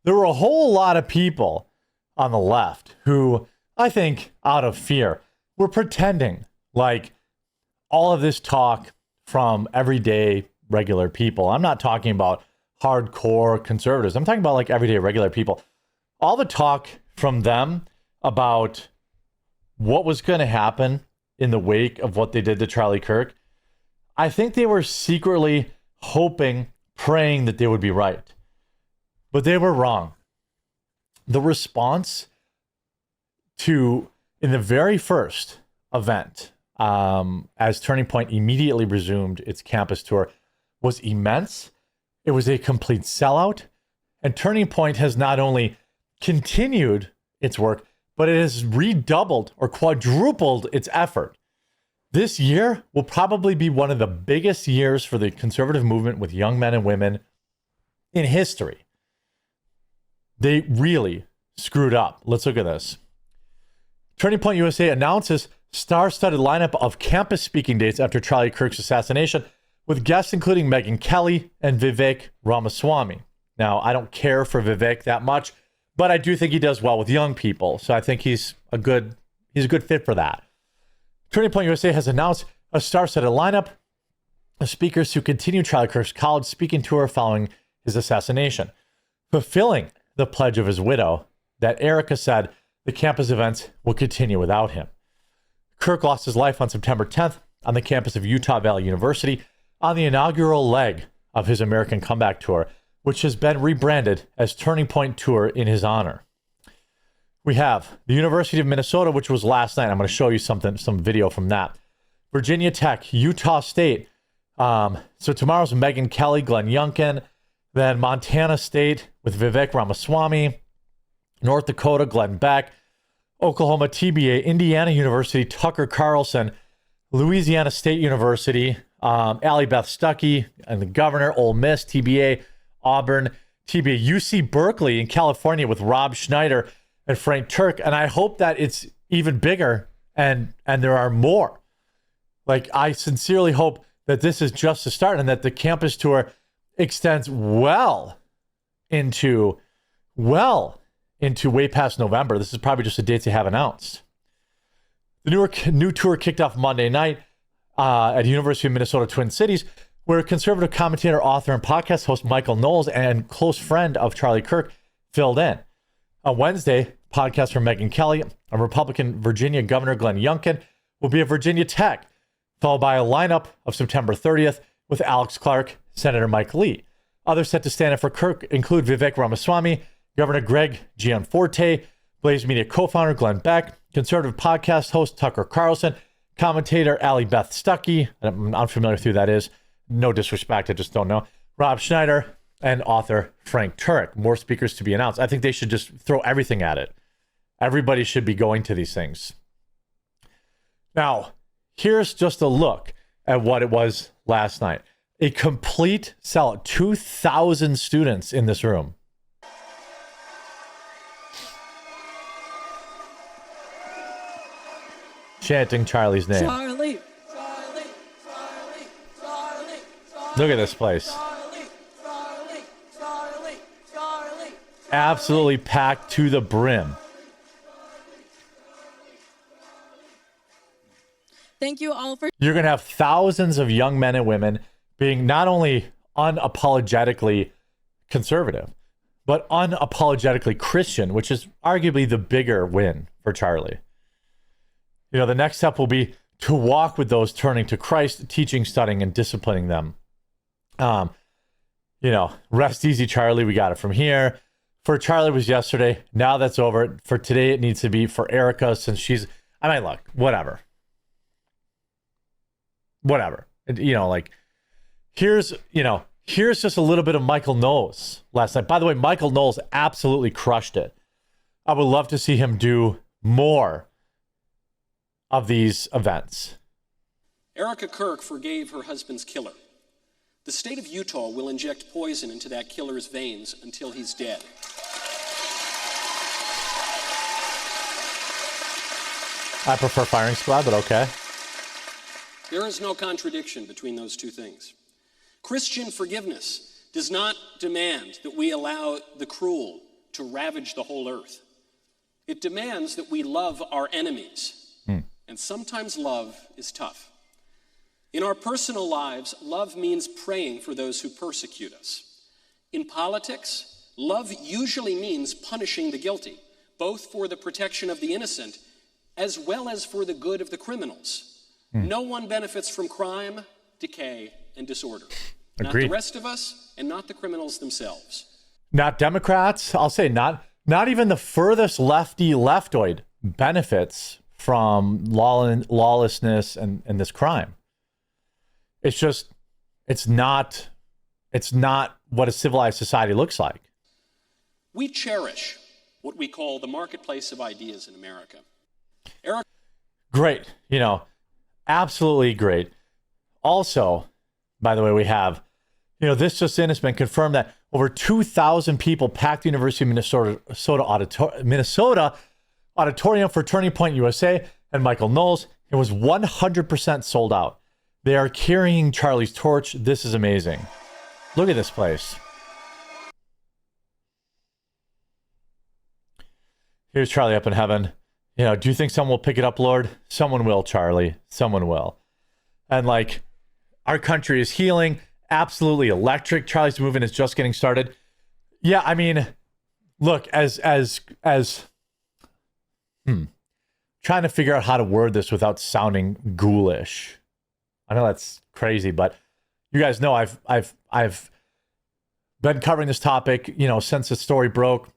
there were a whole lot of people on the left who, I think, out of fear, were pretending like all of this talk from everyday regular people. I'm not talking about hardcore conservatives. I'm talking about like everyday regular people. All the talk from them about what was going to happen in the wake of what they did to Charlie Kirk, I think they were secretly hoping, praying that they would be right. But they were wrong. The response in the very first event, as Turning Point immediately resumed its campus tour, was immense. It was a complete sellout. And Turning Point has not only continued its work, but it has redoubled or quadrupled its effort. This year will probably be one of the biggest years for the conservative movement with young men and women in history. They really screwed up. Let's look at this. Turning Point USA announces star-studded lineup of campus speaking dates after Charlie Kirk's assassination, with guests including Megyn Kelly and Vivek Ramaswamy. Now, I don't care for Vivek that much, but I do think he does well with young people. So I think he's a good fit for that. Turning Point USA has announced a star-studded lineup of speakers who continue Charlie Kirk's college speaking tour following his assassination, fulfilling the pledge of his widow that Erica said the campus events will continue without him. Kirk lost his life on September 10th on the campus of Utah Valley University on the inaugural leg of his American Comeback Tour, which has been rebranded as Turning Point Tour in his honor. We have the University of Minnesota, which was last night. I'm going to show you some video from that. Virginia Tech, Utah State. So tomorrow's Megyn Kelly, Glenn Youngkin. Then Montana State with Vivek Ramaswamy. North Dakota, Glenn Beck. Oklahoma TBA, Indiana University, Tucker Carlson. Louisiana State University, Allie Beth Stuckey, and the governor, Ole Miss, TBA, Auburn, TBA, UC Berkeley in California with Rob Schneider and Frank Turk. And I hope that it's even bigger and there are more. Like, I sincerely hope that this is just the start and that the campus tour extends well into way past November. This is probably just the dates they have announced. The new tour kicked off Monday night at University of Minnesota Twin Cities, where conservative commentator, author, and podcast host Michael Knowles and close friend of Charlie Kirk filled in. On Wednesday, podcast from Megyn Kelly, a Republican Virginia Governor Glenn Youngkin, will be at Virginia Tech, followed by a lineup of September 30th with Alex Clark, Senator Mike Lee. Others set to stand in for Kirk include Vivek Ramaswamy, Governor Greg Gianforte, Blaze Media co-founder Glenn Beck, conservative podcast host Tucker Carlson, commentator Allie Beth Stuckey, I'm unfamiliar with who that is, no disrespect, I just don't know, Rob Schneider, and author Frank Turek. More speakers to be announced. I think they should just throw everything at it. Everybody should be going to these things. Now, here's just a look at what it was last night. A complete sellout, 2,000 students in this room. Chanting Charlie's name. Charlie, Charlie, Charlie, Charlie, Charlie. Look at this place. Charlie, Charlie, Charlie, Charlie. Absolutely packed to the brim. Thank you all for. You're going to have thousands of young men and women being not only unapologetically conservative, but unapologetically Christian, which is arguably the bigger win for Charlie. You know, the next step will be to walk with those turning to Christ, teaching, studying, and disciplining them. Rest easy, Charlie. We got it from here. For Charlie was yesterday. Now that's over. For today, it needs to be for Erica, since look, whatever. Here's just a little bit of Michael Knowles last night. By the way, Michael Knowles absolutely crushed it. I would love to see him do more of these events. Erica Kirk forgave her husband's killer. The state of Utah will inject poison into that killer's veins until he's dead. I prefer firing squad, but okay. There is no contradiction between those two things. Christian forgiveness does not demand that we allow the cruel to ravage the whole earth. It demands that we love our enemies, and sometimes love is tough. In our personal lives, love means praying for those who persecute us. In politics, love usually means punishing the guilty, both for the protection of the innocent as well as for the good of the criminals. No one benefits from crime, decay, and disorder. Not Agreed. the rest of us, and not the criminals themselves. Not Democrats. I'll say not even the furthest leftoid benefits from lawlessness and this crime. It's not what a civilized society looks like. We cherish what we call the marketplace of ideas in America. Eric. Great. Absolutely great. Also, by the way, we have, this just in, it's been confirmed that over 2,000 people packed the University of Minnesota auditorium for Turning Point USA and Michael Knowles. It was 100% sold out. They are carrying Charlie's torch. This is amazing. Look at this place. Here's Charlie up in heaven. Do you think someone will pick it up, Lord? Someone will, Charlie. Someone will. And our country is healing. Absolutely electric. Charlie's movement is just getting started. Yeah, I mean, look, as trying to figure out how to word this without sounding ghoulish. I know that's crazy, but you guys know I've been covering this topic, since the story broke.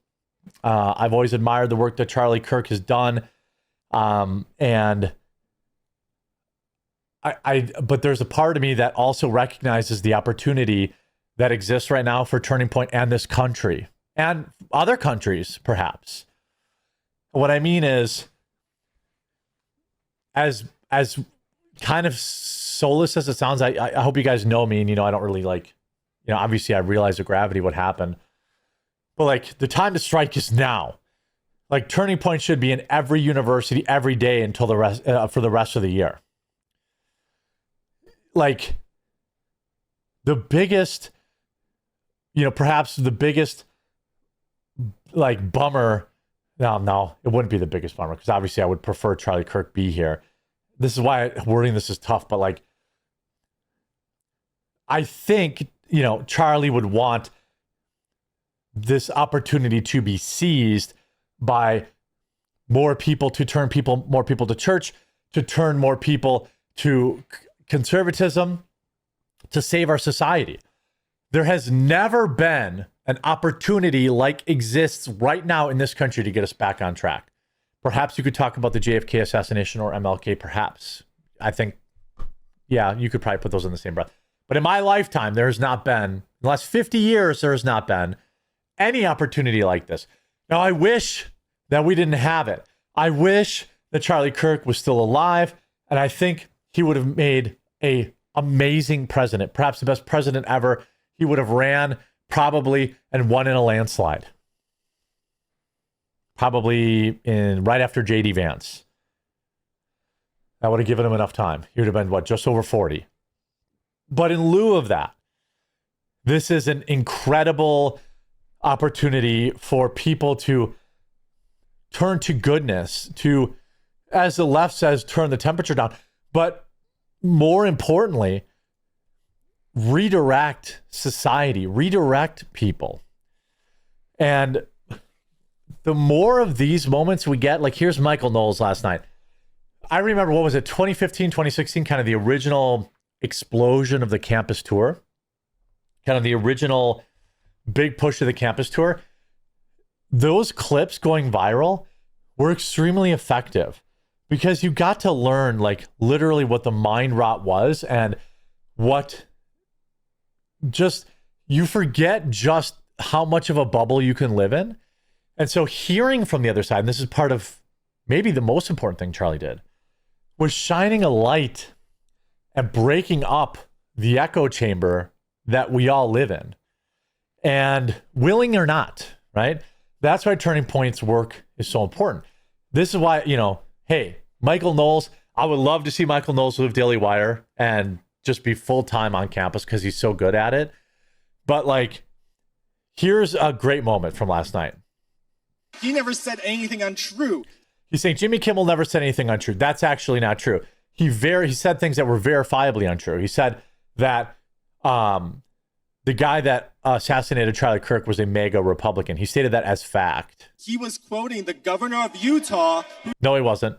I've always admired the work that Charlie Kirk has done. And but there's a part of me that also recognizes the opportunity that exists right now for Turning Point and this country and other countries, perhaps. What I mean is, as kind of soulless as it sounds, I hope you guys know me, and I don't really obviously I realize the gravity of what happened, but the time to strike is now. Turning Point should be in every university every day until the rest for the rest of the year. The biggest, perhaps the biggest, bummer. No, it wouldn't be the biggest bummer, because obviously I would prefer Charlie Kirk be here. This is why wording this is tough, but I think, Charlie would want this opportunity to be seized by more people to turn more people to church, to turn more people to conservatism, to save our society. There has never been an opportunity like exists right now in this country to get us back on track. Perhaps you could talk about the JFK assassination or MLK, perhaps. I think, yeah, you could probably put those in the same breath. But in my lifetime, there has not been, in the last 50 years, there has not been any opportunity like this. Now, I wish that we didn't have it. I wish that Charlie Kirk was still alive, and I think he would have made an amazing president, perhaps the best president ever. He would have ran probably and won in a landslide. Probably right after J.D. Vance. That would have given him enough time. He would have been, just over 40. But in lieu of that, this is an incredible opportunity for people to turn to goodness, to, as the left says, turn the temperature down. But more importantly, redirect society, redirect people. And the more of these moments we get, here's Michael Knowles last night. I remember, 2015, 2016, kind of the original explosion of the campus tour, kind of the original big push of the campus tour. Those clips going viral were extremely effective because you got to learn literally what the mind rot was, and what you forget just how much of a bubble you can live in. And so hearing from the other side, and this is part of maybe the most important thing Charlie did, was shining a light and breaking up the echo chamber that we all live in. And willing or not, right? That's why Turning Point's work is so important. This is why, hey, Michael Knowles, I would love to see Michael Knowles live Daily Wire and just be full-time on campus because he's so good at it. But here's a great moment from last night. He never said anything untrue. He's saying Jimmy Kimmel never said anything untrue. That's actually not true. He said things that were verifiably untrue. He said that the guy that assassinated Charlie Kirk was a mega Republican. He stated that as fact. He was quoting the governor of Utah. No, he wasn't.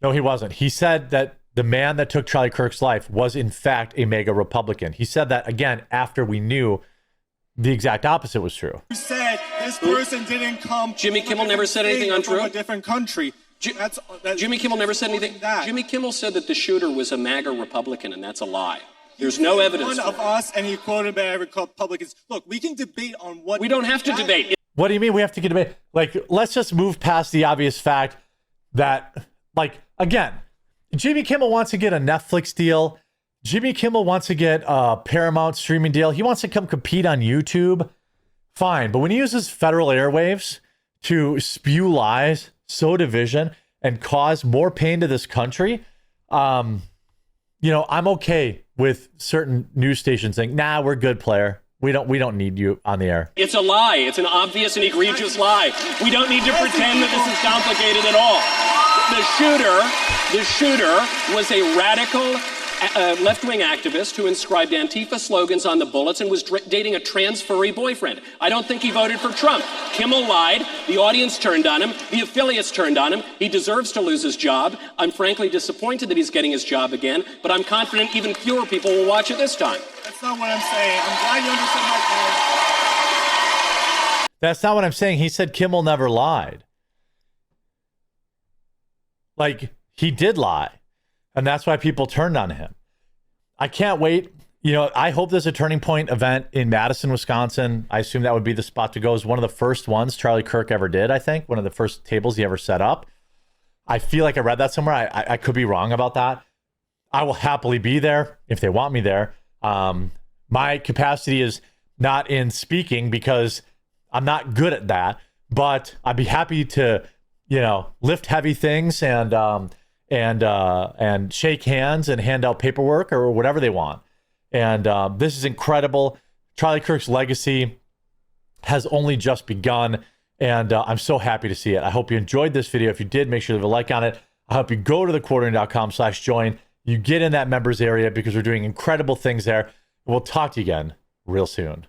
No, he wasn't. He said that the man that took Charlie Kirk's life was in fact a mega Republican. He said that again after we knew the exact opposite was true. Who said this person didn't come. Jimmy Kimmel never said anything untrue? From a different country. Jimmy Kimmel never said anything. Jimmy Kimmel said that the shooter was a MAGA Republican, and that's a lie. There's no evidence. One of us, and he quoted by Republicans. Look, we can debate on what. We don't have to debate. What do you mean we have to debate? Like, let's just move past the obvious fact that, like, again, Jimmy Kimmel wants to get a Netflix deal. Jimmy Kimmel wants to get a Paramount streaming deal. He wants to come compete on YouTube. Fine. But when he uses federal airwaves to spew lies, sow division, and cause more pain to this country, I'm okay with certain news stations saying, nah, we're good, player. We don't need you on the air. It's a lie. It's an obvious and egregious lie. We don't need to pretend that this is complicated at all. The shooter was a radical left-wing activist who inscribed Antifa slogans on the bullets and was dating a trans furry boyfriend. I don't think he voted for Trump. Kimmel lied. The audience turned on him. The affiliates turned on him. He deserves to lose his job. I'm frankly disappointed that he's getting his job again, but I'm confident even fewer people will watch it this time. That's not what I'm saying. I'm glad you understand my point. That's not what I'm saying. He said Kimmel never lied. Like, he did lie. And that's why people turned on him. I can't wait. I hope there's a turning point event in Madison, Wisconsin. I assume that would be the spot to go. It was one of the first ones Charlie Kirk ever did, I think. One of the first tables he ever set up. I feel like I read that somewhere. I could be wrong about that. I will happily be there if they want me there. My capacity is not in speaking because I'm not good at that. But I'd be happy to, lift heavy things and shake hands and hand out paperwork or whatever they want. And this is incredible. Charlie Kirk's legacy has only just begun, and I'm so happy to see it. I hope you enjoyed this video. If you did, make sure to leave a like on it. I hope you go to thequartering.com/join. You get in that members area because we're doing incredible things there. We'll talk to you again real soon.